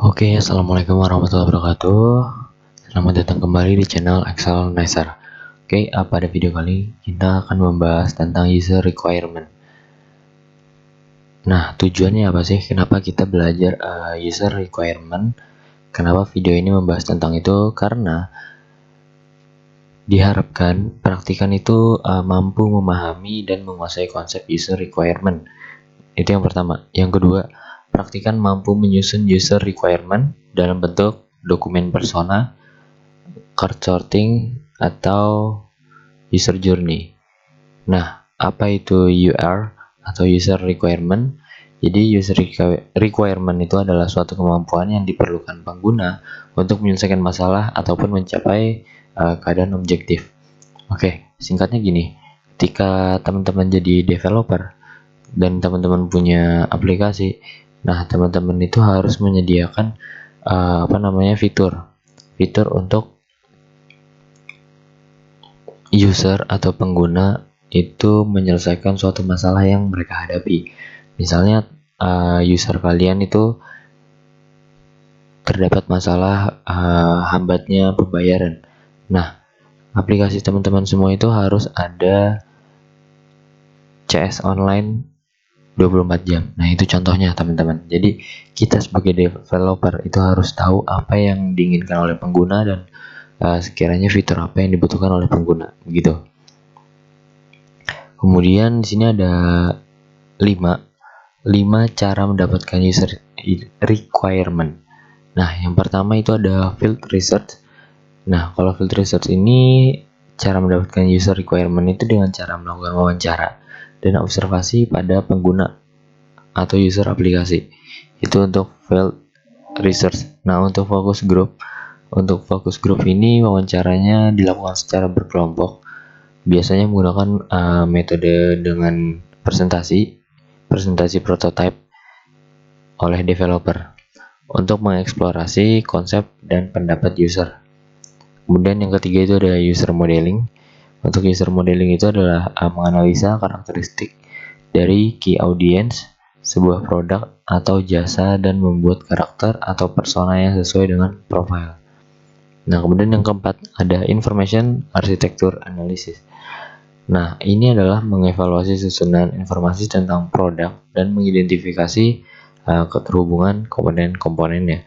Oke, assalamualaikum warahmatullahi wabarakatuh. Selamat datang kembali di channel Excel Nicer. Oke, pada video kali kita akan membahas tentang user requirement. Nah, tujuannya apa sih? Kenapa kita belajar user requirement? Kenapa video ini membahas tentang itu? Karena diharapkan praktikan itu mampu memahami dan menguasai konsep user requirement. Itu yang pertama. Yang kedua, praktikan mampu menyusun user requirement dalam bentuk dokumen persona, card sorting, atau user journey. Nah, apa itu UR atau user requirement? Jadi user requirement itu adalah suatu kemampuan yang diperlukan pengguna untuk menyelesaikan masalah ataupun mencapai keadaan objektif. Oke, singkatnya gini. Ketika teman-teman jadi developer dan teman-teman punya aplikasi, nah teman-teman itu harus menyediakan fitur untuk user atau pengguna itu menyelesaikan suatu masalah yang mereka hadapi. Misalnya user kalian itu terdapat masalah hambatnya pembayaran. Nah, aplikasi teman-teman semua itu harus ada CS online 24 jam. Nah, itu contohnya teman-teman. Jadi, kita sebagai developer itu harus tahu apa yang diinginkan oleh pengguna dan sekiranya fitur apa yang dibutuhkan oleh pengguna, begitu. Kemudian di sini ada 5 cara mendapatkan user requirement. Nah, yang pertama itu ada field research. Nah, kalau field research ini cara mendapatkan user requirement itu dengan cara melakukan wawancara dan observasi pada pengguna atau user aplikasi. Itu untuk field research. Nah, untuk focus group ini wawancaranya dilakukan secara berkelompok. Biasanya menggunakan metode dengan presentasi prototype oleh developer untuk mengeksplorasi konsep dan pendapat user. Kemudian yang ketiga itu ada user modeling. Untuk user modeling itu adalah menganalisa karakteristik dari key audience sebuah produk atau jasa dan membuat karakter atau persona yang sesuai dengan profile. Nah, kemudian yang keempat ada information architecture analysis. Nah, ini adalah mengevaluasi susunan informasi tentang produk dan mengidentifikasi keterhubungan komponen-komponennya.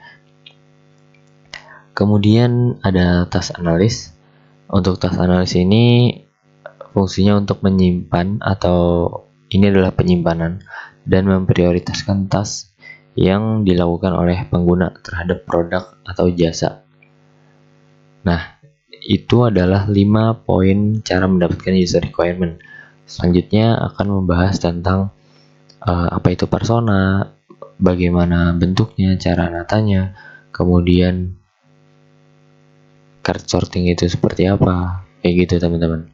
Kemudian ada task analysis. Untuk task analysis ini fungsinya untuk menyimpan atau ini adalah penyimpanan dan memprioritaskan task yang dilakukan oleh pengguna terhadap produk atau jasa. Nah, itu adalah 5 poin cara mendapatkan user requirement. Selanjutnya akan membahas tentang apa itu persona, bagaimana bentuknya, cara natanya, kemudian card sorting itu seperti apa, kayak gitu teman-teman.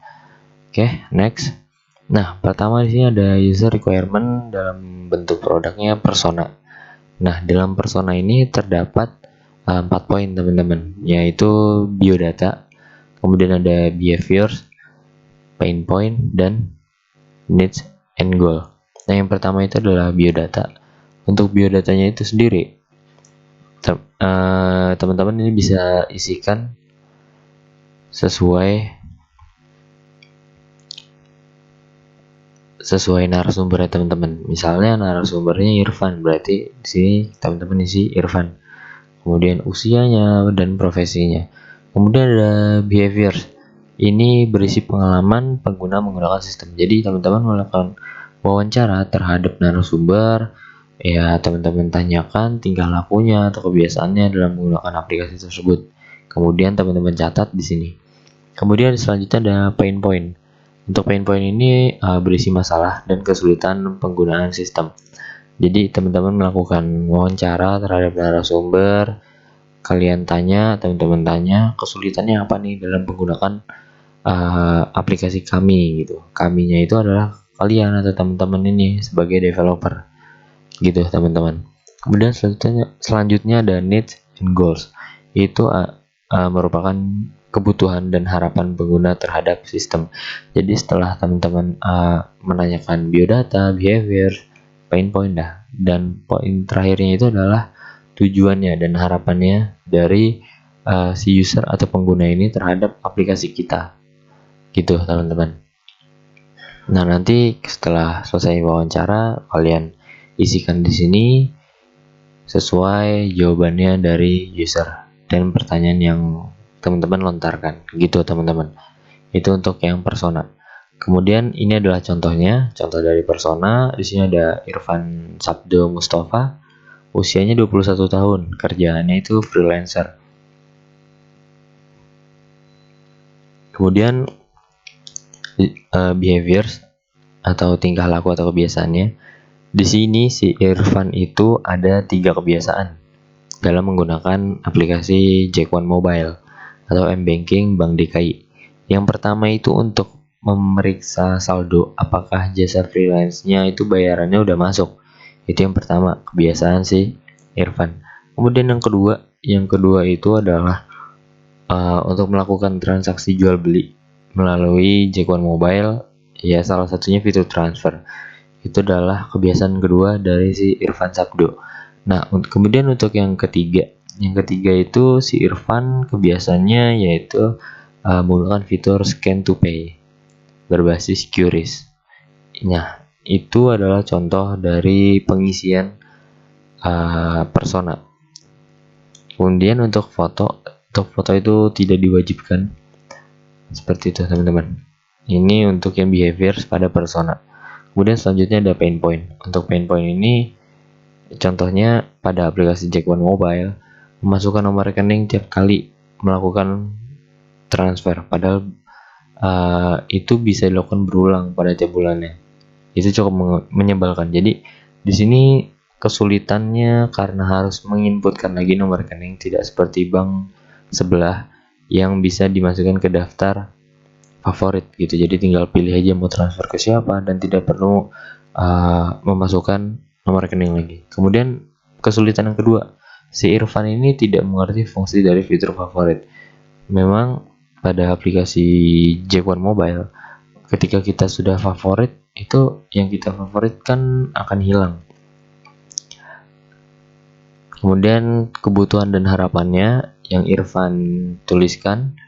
Oke, next. Nah, pertama di sini ada user requirement dalam bentuk produknya persona. Nah, dalam persona ini terdapat 4 poin teman-teman, yaitu biodata, kemudian ada behaviors, pain point, dan needs and goal. Nah, yang pertama itu adalah biodata. Untuk biodatanya itu sendiri, teman-teman ini bisa isikan sesuai narasumbernya teman-teman. Misalnya narasumbernya Irfan, berarti di sini teman-teman isi Irfan. Kemudian usianya dan profesinya. Kemudian ada behavior. Ini berisi pengalaman pengguna menggunakan sistem. Jadi teman-teman melakukan wawancara terhadap narasumber, ya teman-teman tanyakan tingkah lakunya atau kebiasaannya dalam menggunakan aplikasi tersebut. Kemudian teman-teman catat di sini. Kemudian selanjutnya ada pain point. Untuk pain point ini berisi masalah dan kesulitan penggunaan sistem. Jadi teman-teman melakukan wawancara terhadap narasumber, teman-teman tanya kesulitannya apa nih dalam menggunakan aplikasi kami gitu. Kaminya itu adalah kalian atau teman-teman ini sebagai developer gitu teman-teman. Kemudian selanjutnya ada needs and goals. Itu merupakan kebutuhan dan harapan pengguna terhadap sistem. Jadi setelah teman-teman menanyakan biodata, behavior, pain point, dan poin terakhirnya itu adalah tujuannya dan harapannya dari si user atau pengguna ini terhadap aplikasi kita, gitu teman-teman. Nah, nanti setelah selesai wawancara, kalian isikan di sini sesuai jawabannya dari user dan pertanyaan yang teman-teman lontarkan, gitu teman-teman. Itu untuk yang persona. Kemudian ini adalah contohnya, contoh dari persona. Di sini ada Irfan Sabdo Mustafa, usianya 21 tahun, kerjaannya itu freelancer. Kemudian behaviors atau tingkah laku atau kebiasaannya. Di sini si Irfan itu ada 3 kebiasaan dalam menggunakan aplikasi Jack One Mobile atau M-Banking Bank DKI. Yang pertama itu untuk memeriksa saldo apakah jasa freelance-nya itu bayarannya udah masuk. Itu yang pertama, kebiasaan si Irfan. Kemudian yang kedua itu adalah untuk melakukan transaksi jual beli melalui Jack One Mobile, ya salah satunya fitur transfer. Itu adalah kebiasaan kedua dari si Irfan Sabdo. Nah, kemudian untuk yang ketiga itu si Irfan kebiasaannya yaitu menggunakan fitur scan to pay berbasis QRIS. Nah, itu adalah contoh dari pengisian persona. Kemudian untuk foto itu tidak diwajibkan. Seperti itu teman-teman. Ini untuk yang behaviors pada persona. Kemudian selanjutnya ada pain point. Untuk pain point ini contohnya pada aplikasi Jack One Mobile, memasukkan nomor rekening tiap kali melakukan transfer, padahal itu bisa dilakukan berulang pada tiap bulannya. Itu cukup menyebalkan. Jadi di sini kesulitannya karena harus menginputkan lagi nomor rekening, tidak seperti bank sebelah yang bisa dimasukkan ke daftar favorit gitu. Jadi tinggal pilih aja mau transfer ke siapa dan tidak perlu memasukkan nomor rekening lagi. Kemudian kesulitan yang kedua, si Irfan ini tidak mengerti fungsi dari fitur favorit. Memang pada aplikasi Jack One Mobile, ketika kita sudah favorit, itu yang kita favoritkan akan hilang. Kemudian kebutuhan dan harapannya yang Irfan tuliskan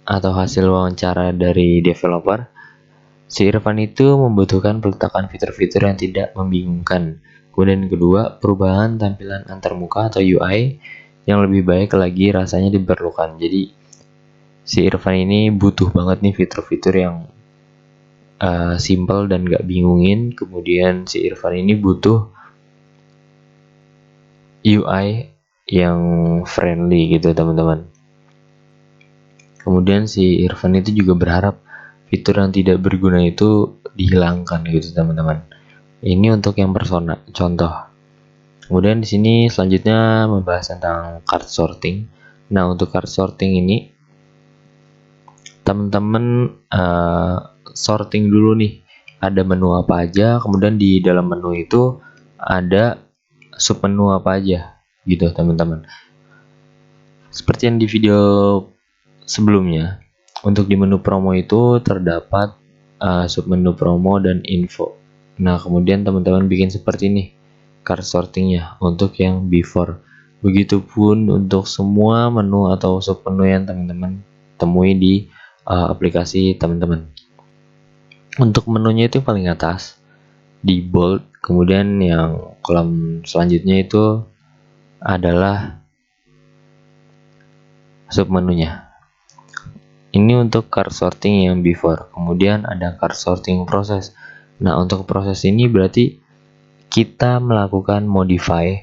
atau hasil wawancara dari developer, si Irfan itu membutuhkan peletakan fitur-fitur yang tidak membingungkan. Kemudian kedua, perubahan tampilan antarmuka atau UI yang lebih baik lagi rasanya diperlukan. Jadi si Irfan ini butuh banget nih fitur-fitur yang simple dan gak bingungin. Kemudian si Irfan ini butuh UI yang friendly gitu teman-teman. Kemudian si Irfan itu juga berharap fitur yang tidak berguna itu dihilangkan gitu teman-teman. Ini untuk yang persona, contoh. Kemudian di sini selanjutnya membahas tentang card sorting. Nah, untuk card sorting ini teman-teman sorting dulu nih. Ada menu apa aja, kemudian di dalam menu itu ada submenu apa aja gitu teman-teman. Seperti yang di video sebelumnya, untuk di menu promo itu terdapat submenu promo dan info. Nah, kemudian teman-teman bikin seperti ini card sortingnya untuk yang before. Begitupun untuk semua menu atau submenu yang teman-teman temui di aplikasi teman-teman. Untuk menunya itu paling atas di bold, kemudian yang kolom selanjutnya itu adalah submenunya. Ini untuk card sorting yang before. Kemudian ada card sorting proses. Nah, untuk proses ini berarti kita melakukan modify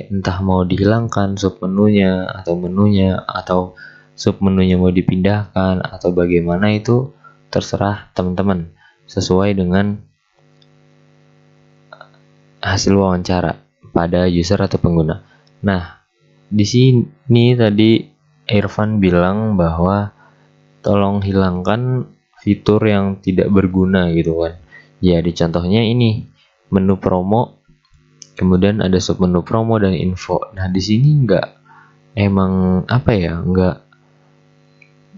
entah mau dihilangkan submenunya atau menunya, atau submenunya mau dipindahkan atau bagaimana, itu terserah teman-teman sesuai dengan hasil wawancara pada user atau pengguna. Nah, di sini tadi Irfan bilang bahwa tolong hilangkan fitur yang tidak berguna gitu kan. Ya, di contohnya ini menu promo, kemudian ada submenu promo dan info. Nah, di sini nggak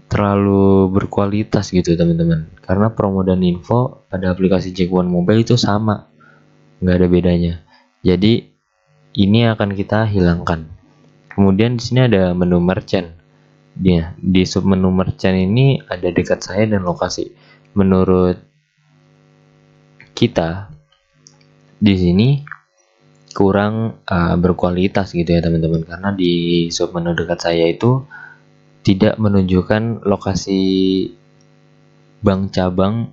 terlalu berkualitas gitu teman-teman, karena promo dan info pada aplikasi Jack One Mobile itu sama, nggak ada bedanya. Jadi ini akan kita hilangkan. Kemudian di sini ada menu merchant. Di sub menu merchant ini ada dekat saya dan lokasi. Menurut kita di sini kurang berkualitas gitu ya teman-teman, karena di sub menu dekat saya itu tidak menunjukkan lokasi bank cabang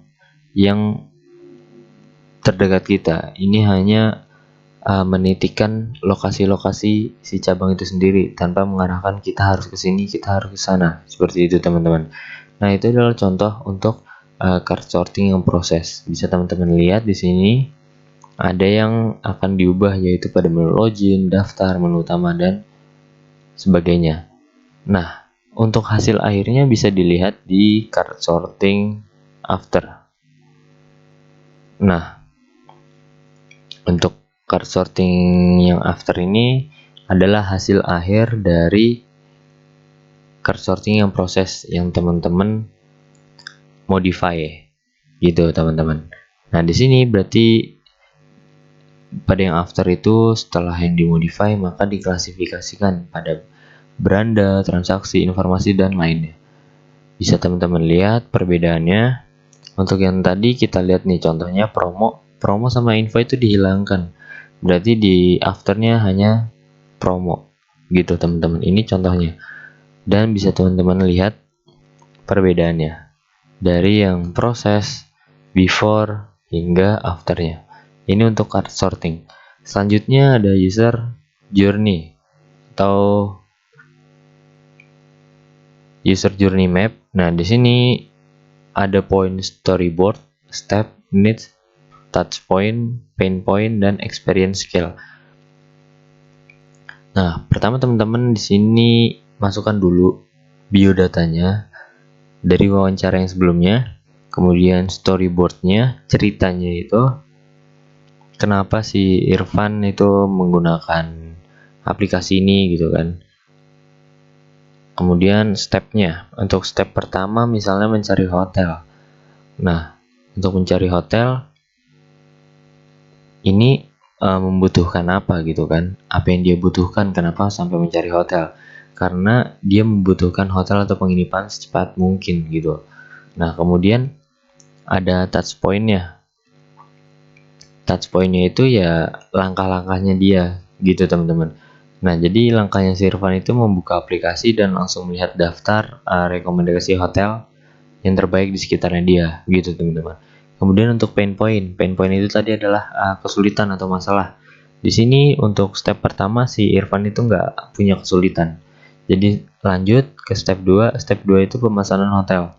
yang terdekat kita. Ini hanya menitikkan lokasi-lokasi si cabang itu sendiri tanpa mengarahkan kita harus ke sini, kita harus ke sana. Seperti itu teman-teman. Nah, itu adalah contoh untuk card sorting yang proses. Bisa teman-teman lihat di sini ada yang akan diubah, yaitu pada menu login, daftar, menu utama, dan sebagainya. Nah, untuk hasil akhirnya bisa dilihat di card sorting after. Nah, untuk card sorting yang after ini adalah hasil akhir dari card sorting yang proses yang teman-teman modify gitu teman-teman. Nah, di sini berarti pada yang after itu setelah yang dimodify maka diklasifikasikan pada beranda, transaksi, informasi, dan lainnya. Bisa teman-teman lihat perbedaannya. Untuk yang tadi kita lihat nih contohnya promo sama info itu dihilangkan. Berarti di afternya hanya promo gitu teman-teman. Ini contohnya. Dan bisa teman-teman lihat perbedaannya dari yang proses, before, hingga afternya. Ini untuk card sorting. Selanjutnya ada user journey atau user journey map. Nah, di sini ada point storyboard, step, needs, touch point, pain point, dan experience scale. Nah, pertama teman-teman di sini masukkan dulu biodatanya dari wawancara yang sebelumnya, kemudian storyboardnya, ceritanya itu kenapa si Irfan itu menggunakan aplikasi ini gitu kan. Kemudian stepnya, untuk step pertama misalnya mencari hotel. Nah, untuk mencari hotel ini membutuhkan apa gitu kan, apa yang dia butuhkan, kenapa sampai mencari hotel, karena dia membutuhkan hotel atau penginapan secepat mungkin gitu. Nah, kemudian ada touch pointnya itu ya langkah-langkahnya dia gitu teman-teman. Nah, jadi langkahnya si Irfan itu membuka aplikasi dan langsung melihat daftar rekomendasi hotel yang terbaik di sekitarnya dia gitu teman-teman. Kemudian untuk pain point itu tadi adalah kesulitan atau masalah. Di sini untuk step pertama si Irfan itu nggak punya kesulitan. Jadi lanjut ke step 2. Step 2 itu pemesanan hotel.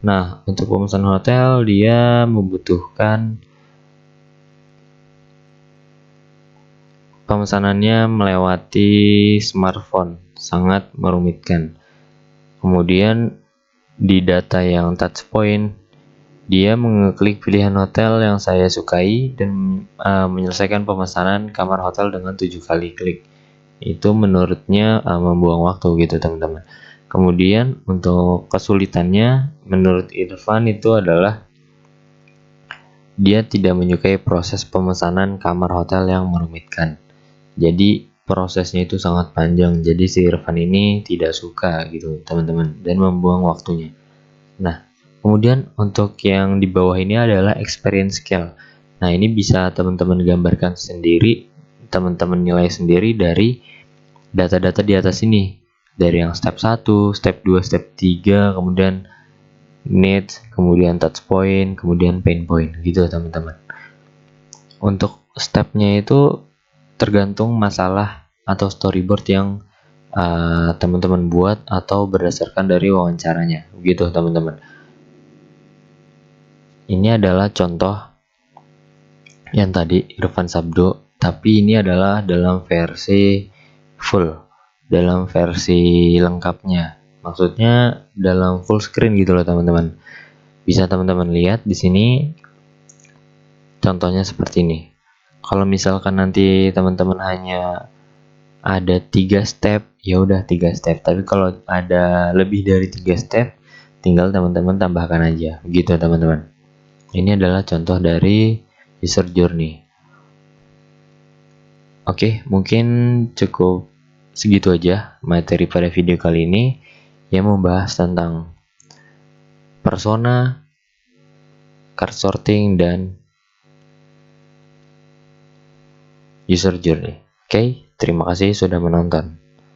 Nah, untuk pemesanan hotel dia membutuhkan pemesanannya melewati smartphone, sangat merumitkan. Kemudian di data yang touch point dia mengeklik pilihan hotel yang saya sukai dan menyelesaikan pemesanan kamar hotel dengan 7 kali klik. Itu menurutnya membuang waktu gitu teman-teman. Kemudian untuk kesulitannya menurut Irfan itu adalah dia tidak menyukai proses pemesanan kamar hotel yang merumitkan. Jadi prosesnya itu sangat panjang. Jadi si Irfan ini tidak suka gitu teman-teman dan membuang waktunya. Nah, kemudian untuk yang di bawah ini adalah experience scale. Nah, ini bisa teman-teman gambarkan sendiri, teman-teman nilai sendiri dari data-data di atas ini. Dari yang step 1, step 2, step 3, kemudian needs, kemudian touch point, kemudian pain point gitu teman-teman. Untuk stepnya itu tergantung masalah atau storyboard yang teman-teman buat atau berdasarkan dari wawancaranya gitu teman-teman. Ini adalah contoh yang tadi Irfan Sabdo, tapi ini adalah dalam versi full, dalam versi lengkapnya. Maksudnya dalam full screen gitu loh teman-teman. Bisa teman-teman lihat di sini contohnya seperti ini. Kalau misalkan nanti teman-teman hanya ada 3 step, ya udah 3 step. Tapi kalau ada lebih dari 3 step, tinggal teman-teman tambahkan aja gitu teman-teman. Ini adalah contoh dari user journey. Oke, mungkin cukup segitu aja materi pada video kali ini yang membahas tentang persona, card sorting, dan user journey. Oke, terima kasih sudah menonton.